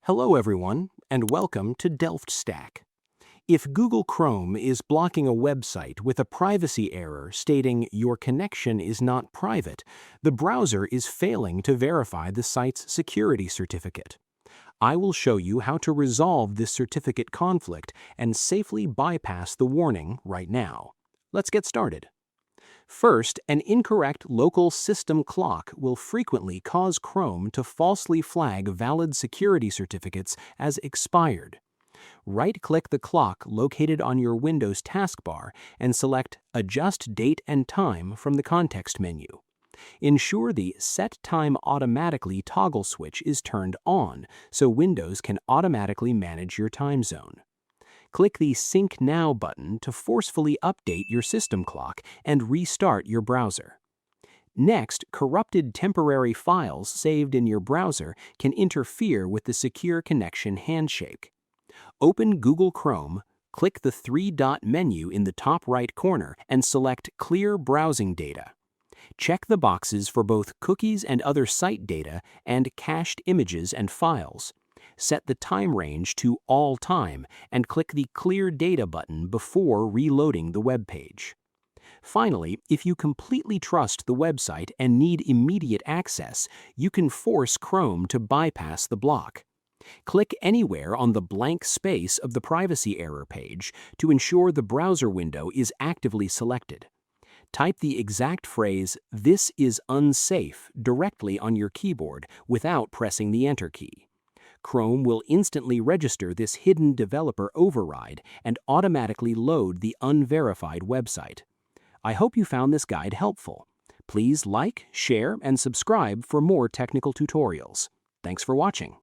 Hello everyone, and welcome to DelftStack. If Google Chrome is blocking a website with a privacy error stating your connection is not private, the browser is failing to verify the site's security certificate. I will show you how to resolve this certificate conflict and safely bypass the warning right now. Let's get started. First, an incorrect local system clock will frequently cause Chrome to falsely flag valid security certificates as expired. Right-click the clock located on your Windows taskbar and select Adjust Date and Time from the context menu. Ensure the Set Time Automatically toggle switch is turned on so Windows can automatically manage your time zone. Click the Sync Now button to forcefully update your system clock and restart your browser. Next, corrupted temporary files saved in your browser can interfere with the secure connection handshake. Open Google Chrome, click the three-dot menu in the top right corner and select Clear Browsing Data. Check the boxes for both cookies and other site data and cached images and files. Set the time range to All Time and click the Clear Data button before reloading the web page. Finally, if you completely trust the website and need immediate access, you can force Chrome to bypass the block. Click anywhere on the blank space of the privacy error page to ensure the browser window is actively selected. Type the exact phrase, "This is unsafe," directly on your keyboard without pressing the Enter key. Chrome will instantly register this hidden developer override and automatically load the unverified website. I hope you found this guide helpful. Please like, share, and subscribe for more technical tutorials. Thanks for watching.